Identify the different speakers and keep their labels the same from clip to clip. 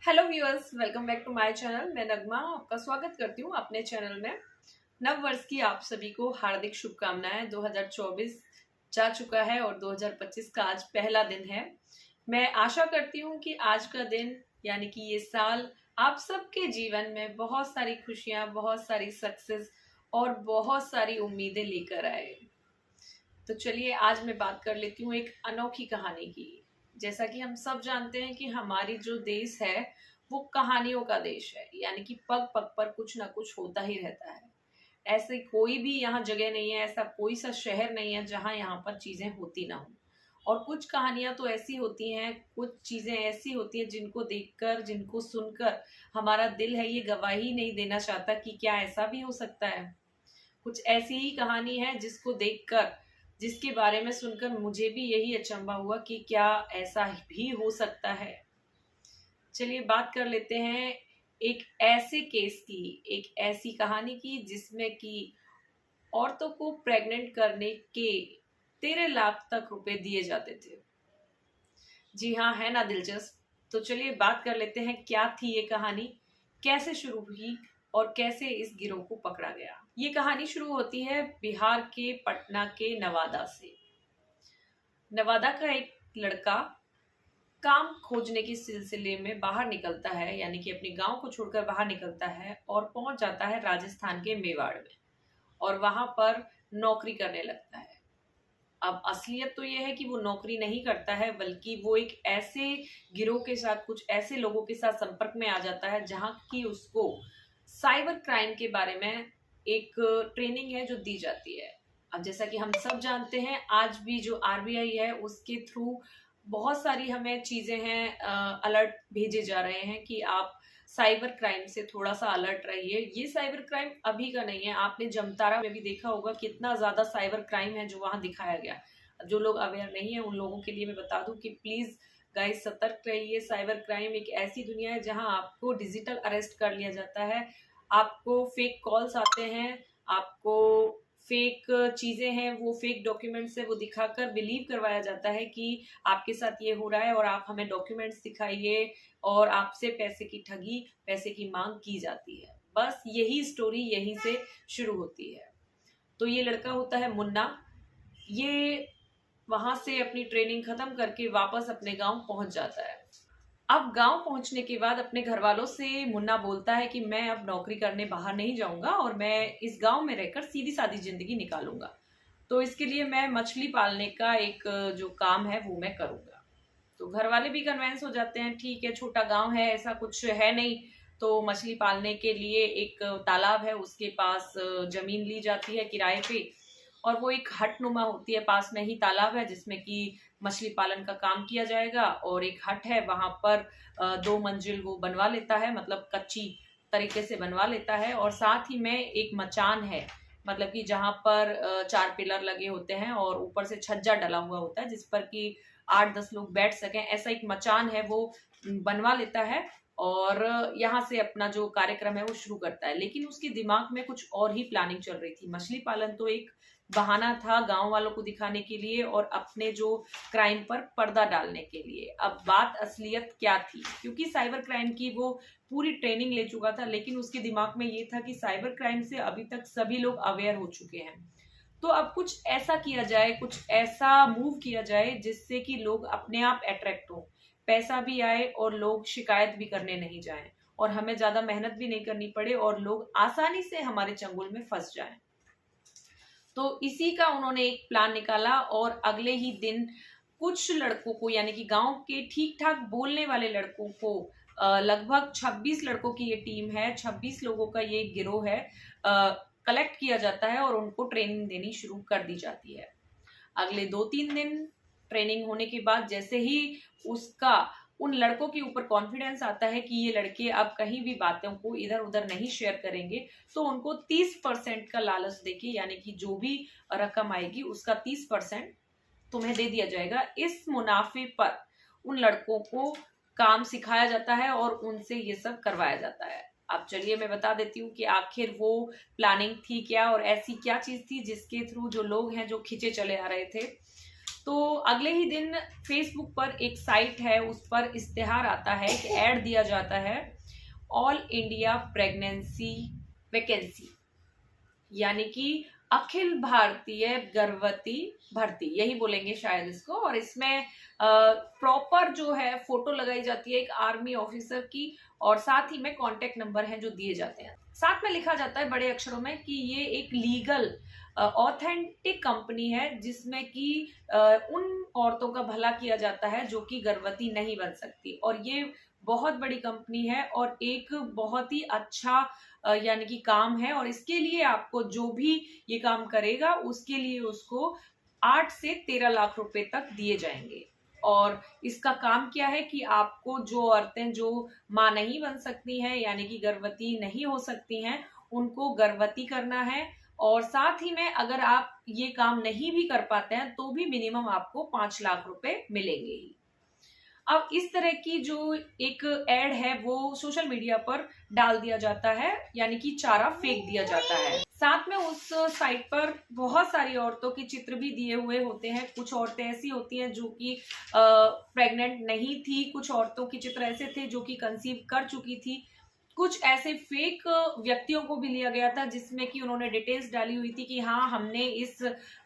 Speaker 1: Hello viewers, welcome back to my channel. मैं नगमा आपका स्वागत करती हूँ अपने चैनल में। नव वर्ष की आप सभी को हार्दिक शुभकामनाएं। 2024 जा चुका है और 2025 का आज पहला दिन है। मैं आशा करती हूँ कि आज का दिन यानी कि ये साल आप सबके जीवन में बहुत सारी खुशियाँ, बहुत सारी सक्सेस और बहुत सारी उम्मीदें लेकर आए। तो चलिए आज मैं बात कर लेती हूँ एक अनोखी कहानी की। जैसा कि हम सब जानते हैं कि हमारी जो देश है वो कहानियों का देश है, यानी कि पग पग पर कुछ ना कुछ होता ही रहता है। ऐसे कोई भी यहाँ जगह नहीं है, ऐसा कोई सा शहर नहीं है जहाँ यहाँ पर चीजें होती ना हो। और कुछ कहानियां तो ऐसी होती हैं, कुछ चीजें ऐसी होती हैं जिनको देखकर, जिनको सुनकर हमारा दिल है ये गवाही नहीं देना चाहता कि क्या ऐसा भी हो सकता है। कुछ ऐसी ही कहानी है जिसको देखकर, जिसके बारे में सुनकर मुझे भी यही अचंभा हुआ कि क्या ऐसा भी हो सकता है। चलिए बात कर लेते हैं एक ऐसे केस की, एक ऐसी कहानी की जिसमें कि औरतों को प्रेग्नेंट करने के 13 लाख तक रुपए दिए जाते थे। जी हाँ, है ना दिलचस्प। तो चलिए बात कर लेते हैं क्या थी ये कहानी, कैसे शुरू हुई और कैसे इस गिरोह को पकड़ा गया। ये कहानी शुरू होती है बिहार के पटना के नवादा से। नवादा का एक लड़का काम खोजने के सिलसिले में बाहर निकलता है, यानी कि अपने गांव को छोड़कर बाहर निकलता है और पहुंच जाता है राजस्थान के मेवाड़ में और वहां पर नौकरी करने लगता है। अब असलियत तो यह है कि वो नौकरी नहीं करता है, बल्कि वो एक ऐसे गिरोह के साथ, कुछ ऐसे लोगों के साथ संपर्क में आ जाता है जहां की उसको साइबर क्राइम के बारे में एक ट्रेनिंग है जो दी जाती है। अब जैसा कि हम सब जानते हैं, आज भी जो आरबीआई है उसके थ्रू बहुत सारी हमें चीजें हैं, अलर्ट भेजे जा रहे हैं कि आप साइबर क्राइम से थोड़ा सा अलर्ट रहिए। ये साइबर क्राइम अभी का नहीं है, आपने जमतारा में भी देखा होगा कितना ज्यादा साइबर क्राइम है जो वहां दिखाया गया। जो लोग अवेयर नहीं है उन लोगों के लिए मैं बता दूं कि प्लीज गाइस सतर्क रहिए। साइबर क्राइम एक ऐसी दुनिया है जहां आपको डिजिटल अरेस्ट कर लिया जाता है, आपको फेक कॉल्स आते हैं, आपको फेक चीजें हैं, वो फेक डॉक्यूमेंट्स है वो दिखाकर बिलीव करवाया जाता है कि आपके साथ ये हो रहा है और आप हमें डॉक्यूमेंट्स दिखाइए, और आपसे पैसे की ठगी, पैसे की मांग की जाती है। बस यही स्टोरी यहीं से शुरू होती है। तो ये लड़का होता है मुन्ना। ये वहां से अपनी ट्रेनिंग खत्म करके वापस अपने गांव पहुंच जाता है। अब गांव पहुंचने के बाद अपने घर वालों से मुन्ना बोलता है कि मैं अब नौकरी करने बाहर नहीं जाऊंगा और मैं इस गांव में रहकर सीधी सादी जिंदगी निकालूंगा। तो इसके लिए मैं मछली पालने का एक जो काम है वो मैं करूंगा। तो घर वाले भी कन्वेंस हो जाते हैं, ठीक है छोटा गांव है, ऐसा कुछ है नहीं। तो मछली पालने के लिए एक तालाब है, उसके पास जमीन ली जाती है किराए पे, और वो एक हट नुमा होती है, पास में ही तालाब है जिसमें कि मछली पालन का काम किया जाएगा। और एक हट है, वहां पर 2 मंजिल वो बनवा लेता है, मतलब कच्ची तरीके से बनवा लेता है। और साथ ही में एक मचान है, मतलब कि जहां पर 4 पिलर लगे होते हैं और ऊपर से छज्जा डला हुआ होता है जिस पर कि 8-10 लोग बैठ सकें, ऐसा एक मचान है वो बनवा लेता है। और यहाँ से अपना जो कार्यक्रम है वो शुरू करता है। लेकिन उसके दिमाग में कुछ और ही प्लानिंग चल रही थी। मछली पालन तो एक बहाना था गांव वालों को दिखाने के लिए और अपने जो क्राइम पर पर्दा डालने के लिए। अब बात असलियत क्या थी, क्योंकि साइबर क्राइम की वो पूरी ट्रेनिंग ले चुका था, लेकिन उसके दिमाग में ये था कि साइबर क्राइम से अभी तक सभी लोग अवेयर हो चुके हैं। तो अब कुछ ऐसा किया जाए, कुछ ऐसा मूव किया जाए जिससे कि लोग अपने आप अट्रैक्ट हो, पैसा भी आए और लोग शिकायत भी करने नहीं जाएं और हमें ज्यादा मेहनत भी नहीं करनी पड़े और लोग आसानी से हमारे चंगुल में फंस जाएं। तो इसी का उन्होंने एक प्लान निकाला और अगले ही दिन कुछ लड़कों को, यानी कि गांव के ठीक ठाक बोलने वाले लड़कों को, लगभग 26 लड़कों की ये टीम है, 26 लोगों का ये गिरोह है, कलेक्ट किया जाता है और उनको ट्रेनिंग देनी शुरू कर दी जाती है। अगले 2-3 दिन ट्रेनिंग होने के बाद जैसे ही उसका उन लड़कों के ऊपर कॉन्फिडेंस आता है कि ये लड़के अब कहीं भी बातों को इधर उधर नहीं शेयर करेंगे, तो उनको 30% का लालच देके, यानी कि जो भी रकम आएगी उसका 30% तुम्हें दे दिया जाएगा। इस मुनाफे पर उन लड़कों को काम सिखाया जाता है और उनसे ये सब करवाया जाता है। अब चलिए मैं बता देती हूँ कि आखिर वो प्लानिंग थी क्या और ऐसी क्या चीज थी जिसके थ्रू जो लोग हैं जो खींचे चले आ रहे थे। तो अगले ही दिन फेसबुक पर एक साइट है, उस पर इश्तेहार आता है कि ऐड दिया जाता है, ऑल इंडिया प्रेगनेंसी वैकेंसी, यानी कि अखिल भारतीय गर्भवती भर्ती, यही बोलेंगे शायद इसको। और इसमें प्रॉपर जो है फोटो लगाई जाती है एक आर्मी ऑफिसर की, और साथ ही में कांटेक्ट नंबर हैं जो दिए जाते हैं। साथ में लिखा जाता है बड़े अक्षरों में कि ये एक लीगल ऑथेंटिक कंपनी है जिसमें कि उन औरतों का भला किया जाता है जो कि गर्भवती नहीं बन सकती। और ये बहुत बड़ी कंपनी है और एक बहुत ही अच्छा यानी कि काम है, और इसके लिए आपको जो भी ये काम करेगा उसके लिए उसको 8 से 13 लाख रुपए तक दिए जाएंगे। और इसका काम क्या है कि आपको जो औरतें जो मां नहीं बन सकती हैं यानी कि गर्भवती नहीं हो सकती हैं, उनको गर्भवती करना है। और साथ ही में अगर आप ये काम नहीं भी कर पाते हैं तो भी मिनिमम आपको 5 लाख रुपए मिलेंगे ही। अब इस तरह की जो एक एड है वो सोशल मीडिया पर डाल दिया जाता है, यानी कि चारा फेंक दिया जाता है। साथ में उस साइट पर बहुत सारी औरतों के चित्र भी दिए हुए होते हैं। कुछ औरतें ऐसी होती हैं जो कि प्रेग्नेंट नहीं थी, कुछ औरतों के चित्र ऐसे थे जो कि कंसीव कर चुकी थी। कुछ ऐसे फेक व्यक्तियों को भी लिया गया था जिसमें कि उन्होंने डिटेल्स डाली हुई थी कि हाँ हमने इस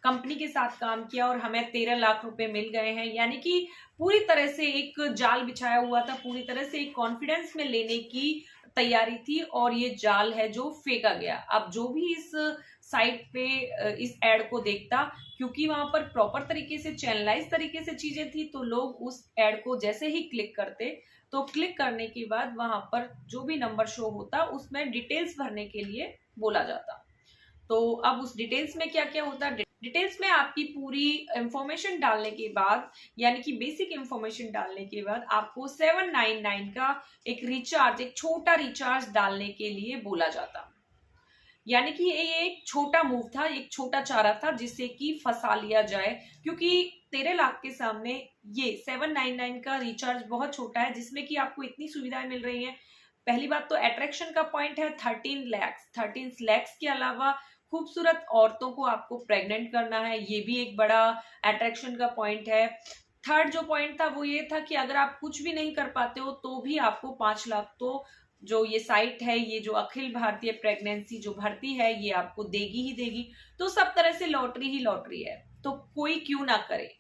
Speaker 1: कंपनी के साथ काम किया और हमें 13 लाख रुपए मिल गए हैं, यानी कि पूरी तरह से एक जाल बिछाया हुआ था, पूरी तरह से एक कॉन्फिडेंस में लेने की तैयारी थी, और ये जाल है जो फेंका गया। अब जो भी इस साइट पे इस एड को देखता, क्योंकि वहां पर प्रॉपर तरीके से चैनलाइज तरीके से चीजें थी, तो लोग उस एड को जैसे ही क्लिक करते तो क्लिक करने के बाद वहां पर जो भी नंबर शो होता उसमें डिटेल्स भरने के लिए बोला जाता। तो अब उस डिटेल्स में क्या क्या होता, डिटेल्स में आपकी पूरी इंफॉर्मेशन डालने के बाद यानी कि बेसिक इंफॉर्मेशन डालने के बाद आपको 799 का एक रिचार्ज, एक छोटा रिचार्ज डालने के लिए बोला जाता। यानी कि ये एक छोटा मूव था, एक छोटा चारा था जिससे कि फंसा लिया जाए, क्योंकि 13 लाख के सामने ये 799 का रिचार्ज बहुत छोटा है जिसमें कि आपको इतनी सुविधाएं मिल रही हैं। पहली बात तो अट्रैक्शन का पॉइंट है 13 लाख के अलावा खूबसूरत औरतों को आपको प्रेग्नेंट करना है, ये भी एक बड़ा अट्रैक्शन का पॉइंट है। थर्ड जो पॉइंट था वो ये था कि अगर आप कुछ भी नहीं कर पाते हो तो भी आपको 5 लाख तो जो ये साइट है, ये जो अखिल भारतीय प्रेगनेंसी जो भर्ती है, ये आपको देगी ही देगी। तो सब तरह से लॉटरी ही लॉटरी है, तो कोई क्यों ना करे।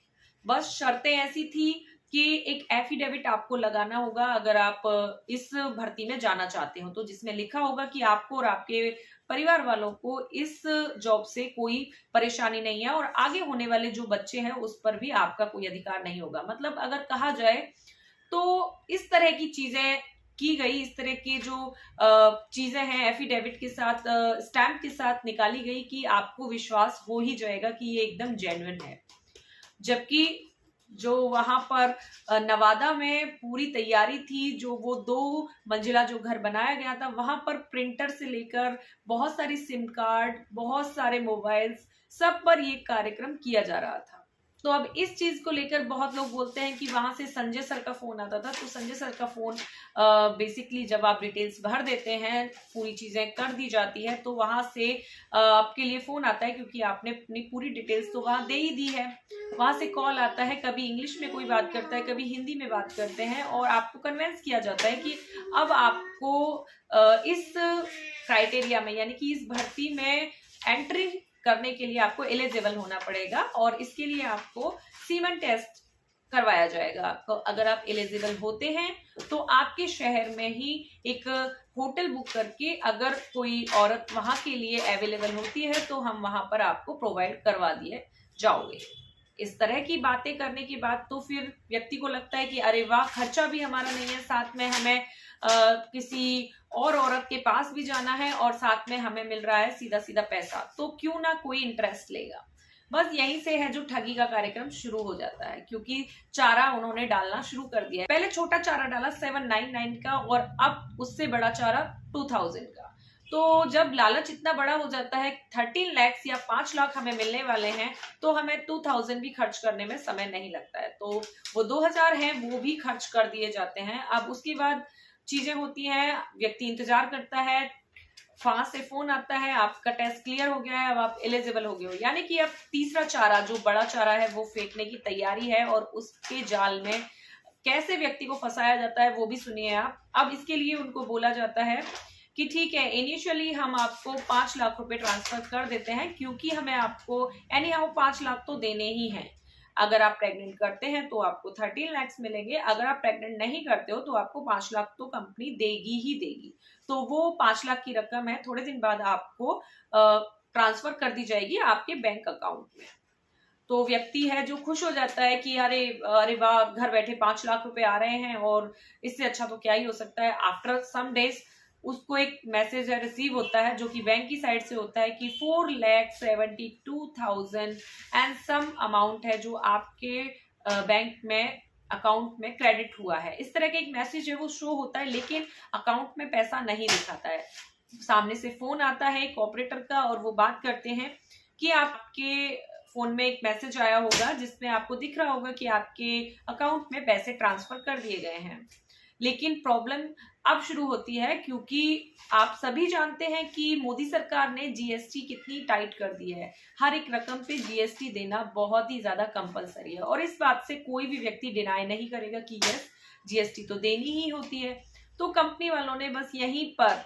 Speaker 1: बस शर्तें ऐसी थी कि एक एफिडेविट आपको लगाना होगा अगर आप इस भर्ती में जाना चाहते हो, तो जिसमें लिखा होगा कि आपको और आपके परिवार वालों को इस जॉब से कोई परेशानी नहीं है और आगे होने वाले जो बच्चे हैं उस पर भी आपका कोई अधिकार नहीं होगा। मतलब अगर कहा जाए तो इस तरह की चीजें की गई, इस तरह की जो चीजें हैं एफिडेविट के साथ, स्टैंप के साथ निकाली गई कि आपको विश्वास हो ही जाएगा कि ये एकदम जेन्युइन है। जबकि जो वहां पर नवादा में पूरी तैयारी थी, जो वो 2 मंजिला जो घर बनाया गया था, वहां पर प्रिंटर से लेकर बहुत सारी सिम कार्ड, बहुत सारे मोबाइल्स, सब पर ये कार्यक्रम किया जा रहा था। तो अब इस चीज को लेकर बहुत लोग बोलते हैं कि वहां से संजय सर का फोन आता था। तो संजय सर का फोन बेसिकली जब आप डिटेल्स भर देते हैं, पूरी चीजें कर दी जाती है, तो वहां से आपके लिए फोन आता है, क्योंकि आपने अपनी पूरी डिटेल्स तो वहां दे ही दी है। वहां से कॉल आता है, कभी इंग्लिश में कोई बात करता है, कभी हिंदी में बात करते हैं, और आपको कन्विंस किया जाता है कि अब आपको इस क्राइटेरिया में यानी कि इस भर्ती में एंट्री करने के लिए आपको एलिजिबल होना पड़ेगा, और इसके लिए आपको सीमन टेस्ट करवाया जाएगा। तो अगर आप एलिजिबल होते हैं तो आपके शहर में ही एक होटल बुक करके अगर कोई औरत वहां के लिए अवेलेबल होती है तो हम वहां पर आपको प्रोवाइड करवा दिए जाओगे। इस तरह की बातें करने के बाद तो फिर व्यक्ति को लगता है कि अरे वाह, खर्चा भी हमारा नहीं है, साथ में हमें किसी और औरत के पास भी जाना है और साथ में हमें मिल रहा है सीधा सीधा पैसा, तो क्यों ना कोई इंटरेस्ट लेगा। बस यहीं से है जो ठगी का कार्यक्रम शुरू हो जाता है, क्योंकि चारा उन्होंने डालना शुरू कर दिया है। पहले छोटा चारा डाला 799 का, और अब उससे बड़ा चारा 2000 का। तो जब लालच इतना बड़ा हो जाता है, 13 लाख या 5 लाख हमें मिलने वाले हैं, तो हमें 2000 भी खर्च करने में समय नहीं लगता है, तो वो 2000 हैं वो भी खर्च कर दिए जाते हैं। अब उसके बाद चीजें होती हैं, व्यक्ति इंतजार करता है, वहां से फोन आता है, आपका टेस्ट क्लियर हो गया है, अब आप एलिजिबल हो गए हो। यानी कि अब तीसरा चारा, जो बड़ा चारा है, वो फेंकने की तैयारी है और उसके जाल में कैसे व्यक्ति को फंसाया जाता है वो भी सुनिए आप। अब इसके लिए उनको बोला जाता है कि ठीक है, इनिशियली हम आपको 5 लाख रुपए ट्रांसफर कर देते हैं, क्योंकि हमें आपको एनी हाउ 5 लाख तो देने ही हैं। अगर आप प्रेग्नेंट करते हैं तो आपको 13 लाख मिलेंगे, अगर आप प्रेग्नेंट नहीं करते हो तो आपको 5 लाख तो कंपनी देगी ही देगी। तो वो 5 लाख की रकम है, थोड़े दिन बाद आपको ट्रांसफर कर दी जाएगी आपके बैंक अकाउंट में। तो व्यक्ति है जो खुश हो जाता है कि अरे अरे वाह, घर बैठे 5 लाख रुपए आ रहे हैं और इससे अच्छा तो क्या ही हो सकता है। आफ्टर सम डेज उसको एक मैसेज रिसीव होता है, जो कि बैंक की साइड से होता है कि 4,72,000 एंड सम अमाउंट है जो आपके बैंक में अकाउंट में क्रेडिट हुआ है। इस तरह का एक मैसेज है वो शो होता है, लेकिन अकाउंट में पैसा नहीं दिखाता है। सामने से फोन आता है एक ऑपरेटर का और वो बात करते हैं कि आपके फोन में एक मैसेज आया होगा जिसमें आपको दिख रहा होगा कि आपके अकाउंट में पैसे ट्रांसफर कर दिए गए हैं। लेकिन प्रॉब्लम अब शुरू होती है, क्योंकि आप सभी जानते हैं कि मोदी सरकार ने जीएसटी कितनी टाइट कर दी है। हर एक रकम पे जीएसटी देना बहुत ही ज्यादा कंपलसरी है और इस बात से कोई भी व्यक्ति डिनाई नहीं करेगा कि यस, जीएसटी तो देनी ही होती है। तो कंपनी वालों ने बस यहीं पर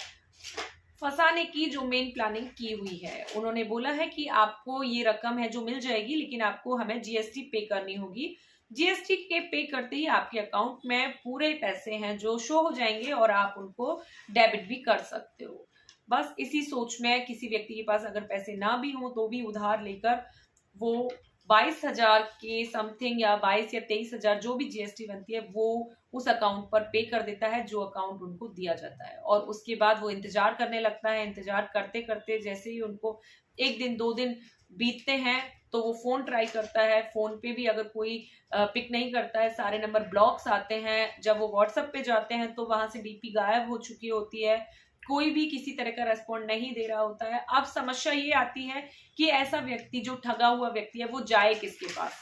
Speaker 1: फंसाने की जो मेन प्लानिंग की हुई है, उन्होंने बोला है कि आपको ये रकम है जो मिल जाएगी, लेकिन आपको हमें जीएसटी पे करनी होगी। जीएसटी के पे करते ही आपके अकाउंट में पूरे पैसे हैं जो शो हो जाएंगे और आप उनको डेबिट भी कर सकते हो। बस इसी सोच में किसी व्यक्ति के पास अगर पैसे ना भी हो तो भी उधार लेकर वो 22,000 के समथिंग या 22 या 23,000 जो भी जीएसटी बनती है वो उस अकाउंट पर पे कर देता है, जो अकाउंट उनको दिया जाता है। और उसके बाद वो इंतजार करने लगता है। इंतजार करते करते जैसे ही उनको 1 दिन 2 दिन बीतते हैं तो वो फोन ट्राई करता है। फोन पे भी अगर कोई पिक नहीं करता है, सारे नंबर ब्लॉक्स आते हैं। जब वो व्हाट्सएप पे जाते हैं तो वहां से डीपी गायब हो चुकी होती है, कोई भी किसी तरह का रेस्पॉन्ड नहीं दे रहा होता है। अब समस्या ये आती है कि ऐसा व्यक्ति जो ठगा हुआ व्यक्ति है वो जाए किसके पास,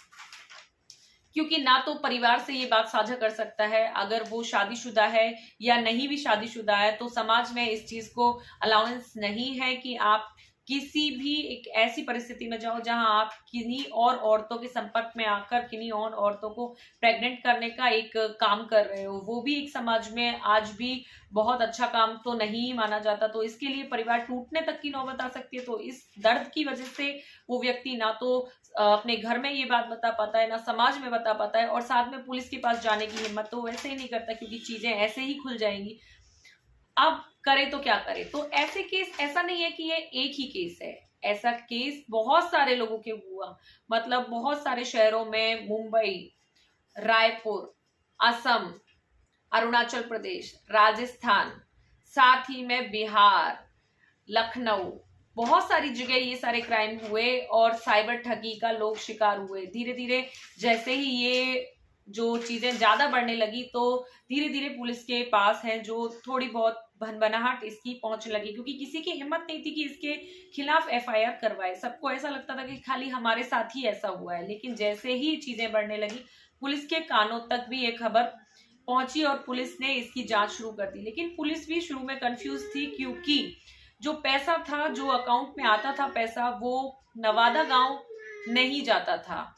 Speaker 1: क्योंकि ना तो परिवार से ये बात साझा कर सकता है, अगर वो शादीशुदा है या नहीं भी शादीशुदा है तो समाज में इस चीज को अलाउंस नहीं है कि आप किसी भी एक ऐसी परिस्थिति में जाओ जहां आप किन्हीं और औरतों के संपर्क में आकर किन्हीं और औरतों को प्रेग्नेंट करने का एक काम कर रहे हो। वो भी एक समाज में आज भी बहुत अच्छा काम तो नहीं माना जाता। तो इसके लिए परिवार टूटने तक की नौबत आ सकती है। तो इस दर्द की वजह से वो व्यक्ति ना तो अपने घर में ये बात बता पाता है, ना समाज में बता पाता है, और साथ में पुलिस के पास जाने की हिम्मत तो वैसे ही नहीं करता, क्योंकि चीजें ऐसे ही खुल जाएंगी। अब करे तो क्या करे। तो ऐसे केस, ऐसा नहीं है कि ये एक ही केस है, ऐसा केस बहुत सारे लोगों के हुआ। मतलब बहुत सारे शहरों में, मुंबई, रायपुर, असम, अरुणाचल प्रदेश, राजस्थान, साथ ही में बिहार, लखनऊ, बहुत सारी जगह ये सारे क्राइम हुए और साइबर ठगी का लोग शिकार हुए। धीरे धीरे जैसे ही ये जो चीजें ज्यादा बढ़ने लगी तो धीरे धीरे पुलिस के पास है जो थोड़ी बहुत भनभनाहट इसकी पहुंचने लगी, क्योंकि किसी की हिम्मत नहीं थी कि इसके खिलाफ एफआईआर करवाए। सबको ऐसा लगता था कि खाली हमारे साथ ही ऐसा हुआ है। लेकिन जैसे ही चीजें बढ़ने लगी, पुलिस के कानों तक भी ये खबर पहुंची और पुलिस ने इसकी जांच शुरू कर दी। लेकिन पुलिस भी शुरू में कंफ्यूज थी, क्योंकि जो पैसा था, जो अकाउंट में आता था पैसा, वो नवादा गांव नहीं जाता था।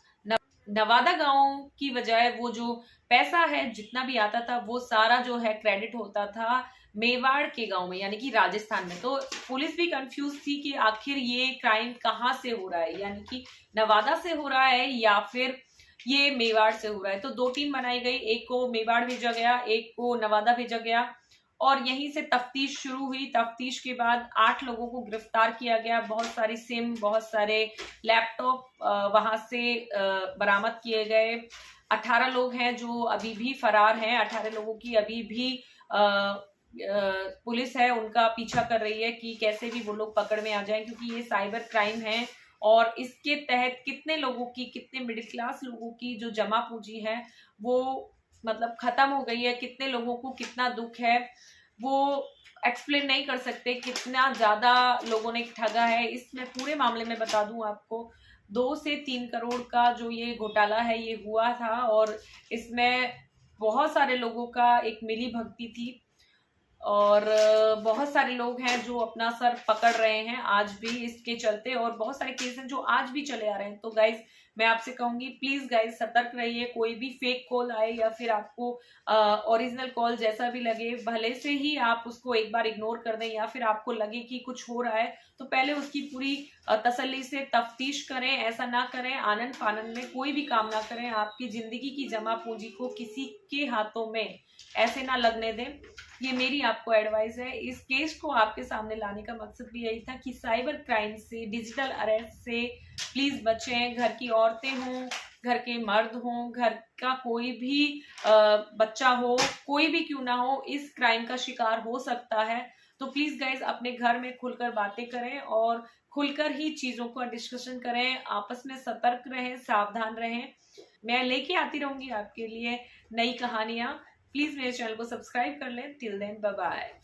Speaker 1: नवादा गांव की बजाय वो जो पैसा है जितना भी आता था वो सारा जो है क्रेडिट होता था मेवाड़ के गांव में, यानी कि राजस्थान में। तो पुलिस भी कंफ्यूज थी कि आखिर ये क्राइम कहाँ से हो रहा है, यानी कि नवादा से हो रहा है या फिर ये मेवाड़ से हो रहा है। तो 2 टीम बनाई गई, एक को मेवाड़ भेजा गया, एक को नवादा भेजा गया, और यहीं से तफ्तीश शुरू हुई। तफ्तीश के बाद 8 लोगों को गिरफ्तार किया गया। बहुत सारी सिम, बहुत सारे लैपटॉप वहां से बरामद किए गए। 18 लोग हैं जो अभी भी फरार हैं। 18 लोगों की अभी भी पुलिस है उनका पीछा कर रही है कि कैसे भी वो लोग पकड़ में आ जाएं, क्योंकि ये साइबर क्राइम है और इसके तहत कितने लोगों की, कितने मिडिल क्लास लोगों की जो जमा पूंजी है वो मतलब खत्म हो गई है। कितने लोगों को कितना दुख है वो एक्सप्लेन नहीं कर सकते, कितना ज्यादा लोगों ने ठगा है। इसमें पूरे मामले में बता दूं आपको, 2 से 3 करोड़ का जो ये घोटाला है ये हुआ था और इसमें बहुत सारे लोगों का एक मिली भगती थी। और बहुत सारे लोग हैं जो अपना सर पकड़ रहे हैं आज भी इसके चलते, और बहुत सारे केस हैं जो आज भी चले आ रहे हैं। तो गाइज मैं आपसे कहूंगी प्लीज गाइज सतर्क रहिए, कोई भी फेक कॉल आए या फिर आपको ओरिजिनल कॉल जैसा भी लगे, भले से ही आप उसको एक बार इग्नोर कर दें, या फिर आपको लगे कि कुछ हो रहा है तो पहले उसकी पूरी तसल्ली से तफ्तीश करें। ऐसा ना करें, आनंद फानंद में कोई भी काम ना करें, आपकी जिंदगी की जमा पूंजी को किसी के हाथों में ऐसे ना लगने दें। ये मेरी आपको एडवाइस है। इस केस को आपके सामने लाने का मकसद भी यही था कि साइबर क्राइम से, डिजिटल अरेस्ट से प्लीज बचें। घर की औरतें हों, घर के मर्द हों, घर का कोई भी बच्चा हो, कोई भी क्यों ना हो, इस क्राइम का शिकार हो सकता है। तो प्लीज गाइज अपने घर में खुलकर बातें करें और खुलकर ही चीजों का डिस्कशन करें, आपस में सतर्क रहें, सावधान रहें। मैं लेके आती रहूंगी आपके लिए नई कहानियां। प्लीज मेरे चैनल को सब्सक्राइब कर लें। Till then bye bye.